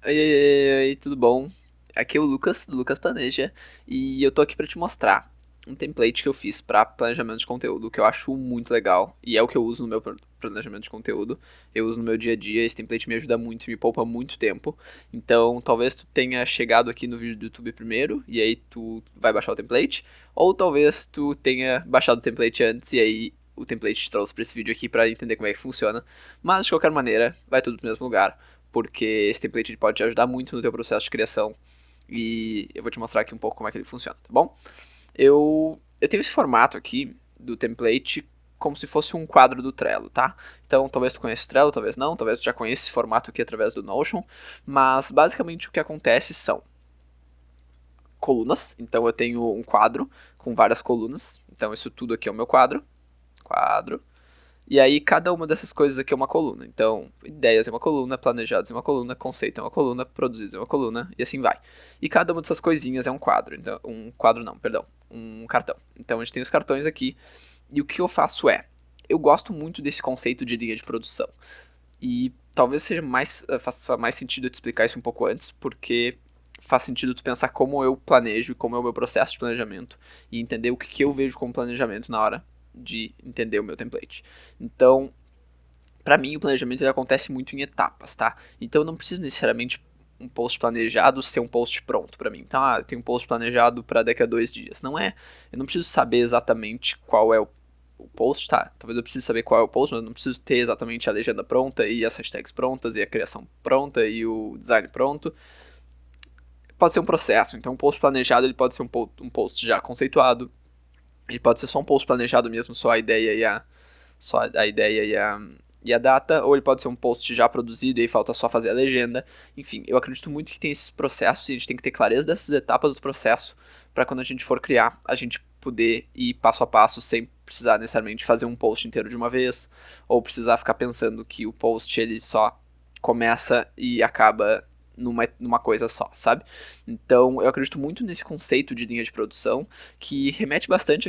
Oi, tudo bom? Aqui é o Lucas, do Lucas Planeja, e eu tô aqui pra te mostrar um template que eu fiz pra planejamento de conteúdo, que eu acho muito legal, e é o que eu uso no meu planejamento de conteúdo. Eu uso no meu dia a dia, esse template me ajuda muito, me poupa muito tempo. Então, talvez tu tenha chegado aqui no vídeo do YouTube primeiro, e aí tu vai baixar o template, ou talvez tu tenha baixado o template antes, e aí o template te trouxe pra esse vídeo aqui pra entender como é que funciona. Mas, de qualquer maneira, vai tudo pro mesmo lugar, porque esse template pode te ajudar muito no teu processo de criação e eu vou te mostrar aqui um pouco como é que ele funciona, tá bom? Eu tenho esse formato aqui do template como se fosse um quadro do Trello, tá? Então, talvez tu conheça o Trello, talvez não, talvez tu já conheça esse formato aqui através do Notion, mas basicamente o que acontece são colunas, então eu tenho um quadro com várias colunas, então isso tudo aqui é o meu quadro, e aí cada uma dessas coisas aqui é uma coluna. Então, ideias é uma coluna, planejados é uma coluna, conceito é uma coluna, produzidos é uma coluna, e assim vai. E cada uma dessas coisinhas é um quadro. Então, um quadro não, perdão, um cartão. Então a gente tem os cartões aqui, e o que eu faço é, eu gosto muito desse conceito de linha de produção. E talvez seja mais, faça mais sentido eu te explicar isso um pouco antes, porque faz sentido tu pensar como eu planejo e como é o meu processo de planejamento e entender o que eu vejo como planejamento na hora de entender o meu template. Então, para mim, o planejamento ele acontece muito em etapas, tá? Então, eu não preciso necessariamente um post planejado ser um post pronto para mim. Então, eu tenho um post planejado para daqui a 2 dias. Não é. Eu não preciso saber exatamente qual é o post, tá? Talvez eu precise saber qual é o post, mas eu não preciso ter exatamente a legenda pronta e as hashtags prontas e a criação pronta e o design pronto. Pode ser um processo. Então, um post planejado ele pode ser um post já conceituado. Ele pode ser só um post planejado mesmo, só a ideia e a data, ou ele pode ser um post já produzido e aí falta só fazer a legenda. Enfim, eu acredito muito que tem esses processos e a gente tem que ter clareza dessas etapas do processo para quando a gente for criar, a gente poder ir passo a passo sem precisar necessariamente fazer um post inteiro de uma vez, ou precisar ficar pensando que o post ele só começa e acaba numa coisa só, sabe? Então, eu acredito muito nesse conceito de linha de produção, que remete bastante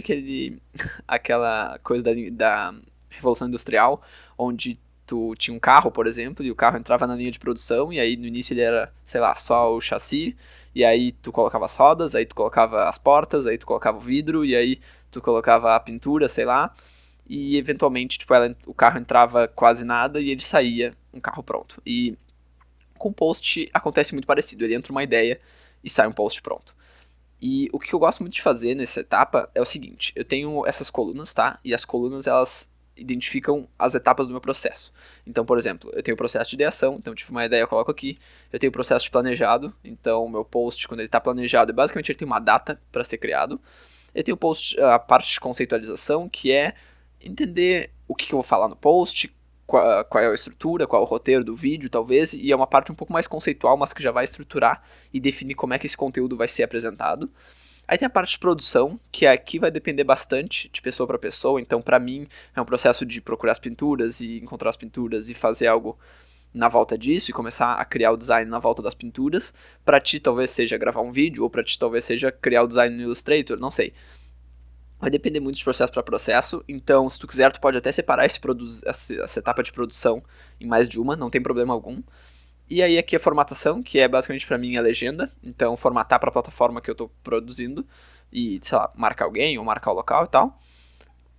àquela coisa da Revolução Industrial, onde tu tinha um carro, por exemplo, e o carro entrava na linha de produção, e aí no início ele era, sei lá, só o chassi, e aí tu colocava as rodas, aí tu colocava as portas, aí tu colocava o vidro, e aí tu colocava a pintura, sei lá, e eventualmente, tipo, o carro entrava quase nada e ele saía um carro pronto. E com post acontece muito parecido, ele entra uma ideia e sai um post pronto. E o que eu gosto muito de fazer nessa etapa é o seguinte, eu tenho essas colunas, tá? E as colunas, elas identificam as etapas do meu processo. Então, por exemplo, eu tenho o processo de ideação, então eu tive uma ideia, eu coloco aqui. Eu tenho o processo de planejado, então o meu post, quando ele está planejado, basicamente ele tem uma data para ser criado. Eu tenho o post, a parte de conceitualização, que é entender o que eu vou falar no post, qual é a estrutura, qual é o roteiro do vídeo, talvez, e é uma parte um pouco mais conceitual, mas que já vai estruturar e definir como é que esse conteúdo vai ser apresentado. Aí tem a parte de produção, que aqui vai depender bastante de pessoa para pessoa, então para mim é um processo de procurar as pinturas e encontrar as pinturas e fazer algo na volta disso e começar a criar o design na volta das pinturas. Para ti talvez seja gravar um vídeo, ou para ti talvez seja criar o design no Illustrator, não sei. Vai depender muito de processo para processo, então se tu quiser tu pode até separar essa etapa de produção em mais de uma, não tem problema algum. E aí aqui a formatação, que é basicamente para mim a legenda, então formatar para a plataforma que eu estou produzindo e, sei lá, marcar alguém ou marcar o local e tal.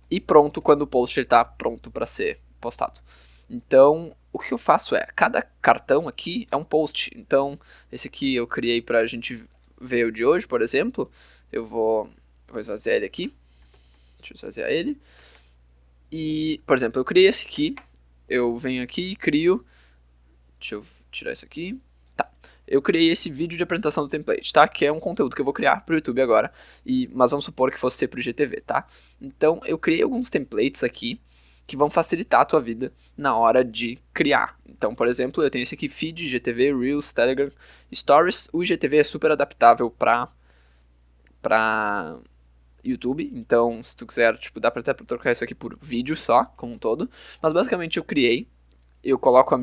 E pronto quando o post está pronto para ser postado. Então, o que eu faço é, cada cartão aqui é um post. Então, esse aqui eu criei para a gente ver o de hoje, por exemplo. Eu vou esvaziar ele aqui. Deixa eu esvaziar ele. E, por exemplo, eu criei esse aqui. Eu venho aqui e crio. Deixa eu tirar isso aqui. Tá. Eu criei esse vídeo de apresentação do template, tá? Que é um conteúdo que eu vou criar pro YouTube agora. Mas vamos supor que fosse ser pro IGTV, tá? Então, eu criei alguns templates aqui que vão facilitar a tua vida na hora de criar. Então, por exemplo, eu tenho esse aqui, Feed, IGTV, Reels, Telegram, Stories. O IGTV é super adaptável pra YouTube, então se tu quiser, tipo, dá pra até trocar isso aqui por vídeo só, como um todo. Mas basicamente eu coloco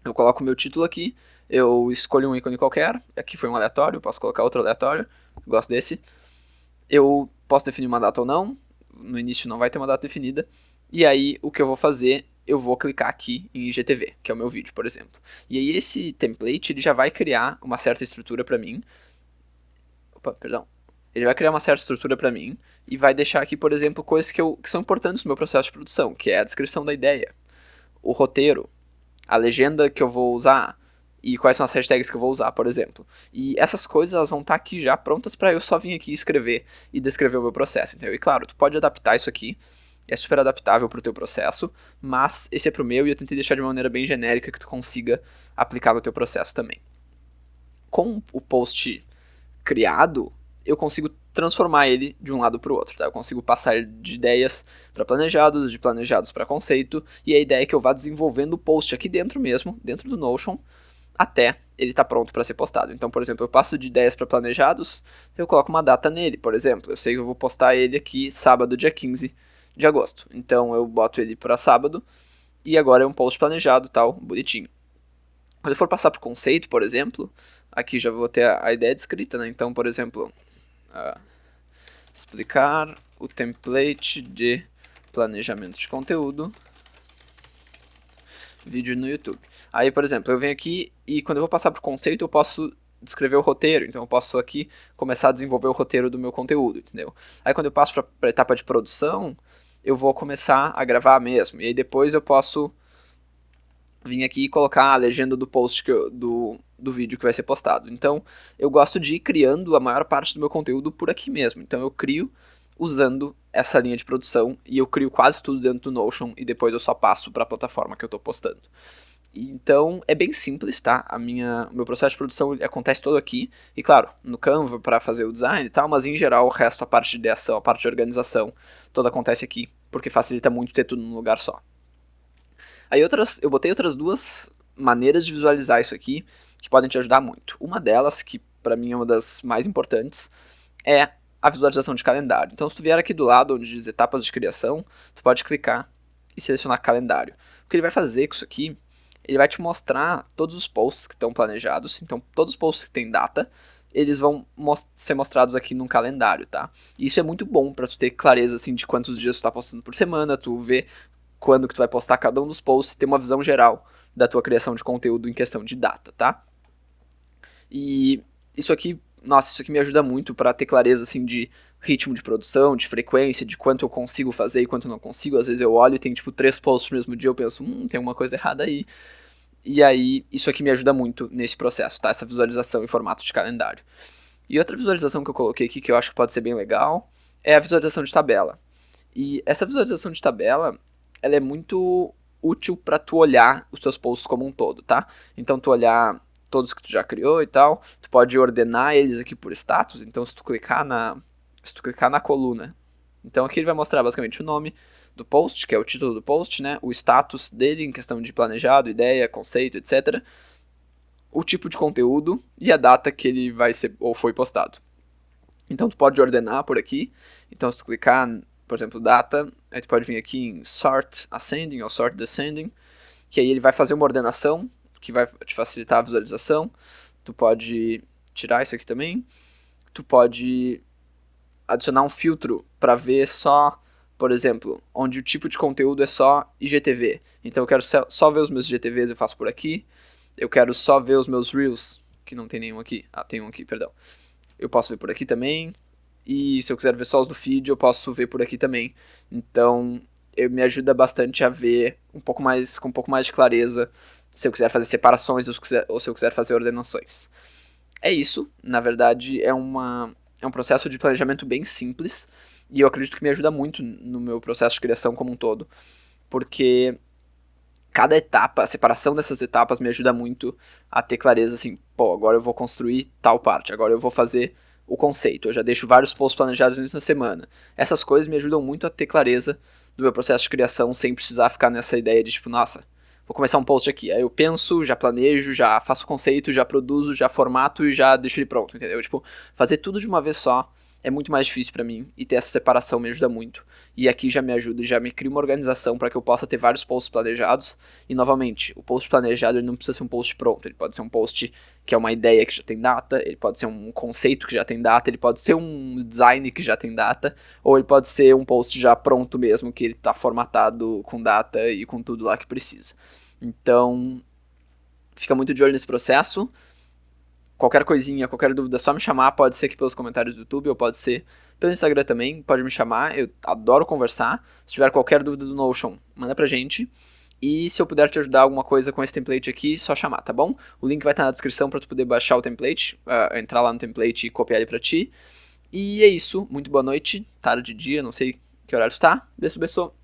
eu coloco o meu título aqui, eu escolho um ícone qualquer, aqui foi um aleatório, posso colocar outro aleatório, gosto desse. Eu posso definir uma data ou não, no início não vai ter uma data definida, e aí o que eu vou fazer eu vou clicar aqui em IGTV, que é o meu vídeo, por exemplo. E aí esse template, ele já vai criar uma certa estrutura para mim. Opa, perdão. Ele vai criar uma certa estrutura para mim e vai deixar aqui, por exemplo, coisas que são importantes no meu processo de produção, que é a descrição da ideia, o roteiro, a legenda que eu vou usar e quais são as hashtags que eu vou usar, por exemplo. E essas coisas elas vão estar aqui já prontas para eu só vir aqui escrever e descrever o meu processo, entendeu? E claro, tu pode adaptar isso aqui, é super adaptável para o teu processo, mas esse é para o meu e eu tentei deixar de uma maneira bem genérica que tu consiga aplicar no teu processo também. Com o post criado, eu consigo transformar ele de um lado para o outro, tá? Eu consigo passar de ideias para planejados, de planejados para conceito, e a ideia é que eu vá desenvolvendo o post aqui dentro mesmo, dentro do Notion, até ele estar pronto para ser postado. Então, por exemplo, eu passo de ideias para planejados, eu coloco uma data nele, por exemplo. Eu sei que eu vou postar ele aqui sábado, dia 15 de agosto. Então eu boto ele para sábado, e agora é um post planejado, tal, bonitinho. Quando eu for passar para o conceito, por exemplo, aqui já vou ter a ideia descrita, né? Então, por exemplo, explicar o template de planejamento de conteúdo, vídeo no YouTube. Aí, por exemplo, eu venho aqui e quando eu vou passar para o conceito, eu posso descrever o roteiro. Então eu posso aqui começar a desenvolver o roteiro do meu conteúdo, entendeu? Aí quando eu passo para a etapa de produção, eu vou começar a gravar mesmo. E aí depois eu posso vir aqui e colocar a legenda do post do vídeo que vai ser postado. Então eu gosto de ir criando a maior parte do meu conteúdo por aqui mesmo. Então eu crio usando essa linha de produção e eu crio quase tudo dentro do Notion e depois eu só passo para a plataforma que eu estou postando. Então é bem simples, tá? O meu processo de produção acontece todo aqui. E claro, no Canva para fazer o design e tal, mas em geral o resto, a parte de ideação, a parte de organização, toda acontece aqui, porque facilita muito ter tudo num lugar só. Aí eu botei outras duas maneiras de visualizar isso aqui, que podem te ajudar muito. Uma delas, que para mim é uma das mais importantes, é a visualização de calendário. Então se tu vier aqui do lado onde diz etapas de criação, tu pode clicar e selecionar calendário. O que ele vai fazer com isso aqui, ele vai te mostrar todos os posts que estão planejados. Então todos os posts que tem data, eles vão ser mostrados aqui num calendário, tá? E isso é muito bom para tu ter clareza assim, de quantos dias tu tá postando por semana, tu ver quando que tu vai postar cada um dos posts e ter uma visão geral da tua criação de conteúdo em questão de data, tá? E isso aqui, nossa, isso aqui me ajuda muito para ter clareza assim de ritmo de produção, de frequência, de quanto eu consigo fazer e quanto não consigo. Às vezes eu olho e tem tipo 3 posts no mesmo dia, eu penso, tem uma coisa errada aí. E aí, isso aqui me ajuda muito nesse processo, tá? Essa visualização em formato de calendário. E outra visualização que eu coloquei aqui, que eu acho que pode ser bem legal, é a visualização de tabela. E essa visualização de tabela, ela é muito útil para tu olhar os teus posts como um todo, tá? Então, tu olhar todos que tu já criou e tal, tu pode ordenar eles aqui por status. Então, se tu clicar na coluna, então aqui ele vai mostrar basicamente o nome do post, que é o título do post, né? O status dele em questão de planejado, ideia, conceito, etc. O tipo de conteúdo e a data que ele vai ser ou foi postado. Então tu pode ordenar por aqui. Então se tu clicar, por exemplo, data, aí tu pode vir aqui em Sort Ascending ou Sort Descending, que aí ele vai fazer uma ordenação que vai te facilitar a visualização. Tu pode tirar isso aqui também. Tu pode adicionar um filtro para ver só, por exemplo, onde o tipo de conteúdo é só IGTV. Então eu quero só ver os meus IGTVs, eu faço por aqui. Eu quero só ver os meus Reels, que não tem nenhum aqui. Ah, tem um aqui, perdão. Eu posso ver por aqui também. E se eu quiser ver só os do feed, eu posso ver por aqui também. Então, me ajuda bastante a ver com um pouco mais de clareza se eu quiser fazer separações ou se eu quiser fazer ordenações. É isso. Na verdade, é um processo de planejamento bem simples. E eu acredito que me ajuda muito no meu processo de criação como um todo. Porque cada etapa, a separação dessas etapas me ajuda muito a ter clareza assim, pô, agora eu vou construir tal parte, agora eu vou fazer o conceito, eu já deixo vários posts planejados nisso na semana. Essas coisas me ajudam muito a ter clareza do meu processo de criação sem precisar ficar nessa ideia de tipo, nossa, vou começar um post aqui. Aí eu penso, já planejo, já faço o conceito, já produzo, já formato e já deixo ele pronto, entendeu? Tipo, fazer tudo de uma vez só é muito mais difícil para mim, e ter essa separação me ajuda muito. E aqui já me ajuda e já me cria uma organização para que eu possa ter vários posts planejados. E novamente, o post planejado ele não precisa ser um post pronto, ele pode ser um post que é uma ideia que já tem data, ele pode ser um conceito que já tem data, ele pode ser um design que já tem data, ou ele pode ser um post já pronto mesmo, que ele está formatado com data e com tudo lá que precisa. Então, fica muito de olho nesse processo. Qualquer coisinha, qualquer dúvida, é só me chamar, pode ser aqui pelos comentários do YouTube, ou pode ser pelo Instagram também, pode me chamar, eu adoro conversar. Se tiver qualquer dúvida do Notion, manda pra gente. E se eu puder te ajudar alguma coisa com esse template aqui, só chamar, tá bom? O link vai estar na descrição para tu poder baixar o template, entrar lá no template e copiar ele pra ti. E é isso, muito boa noite, tarde, dia, não sei que horário tu tá. Beijo, beijo.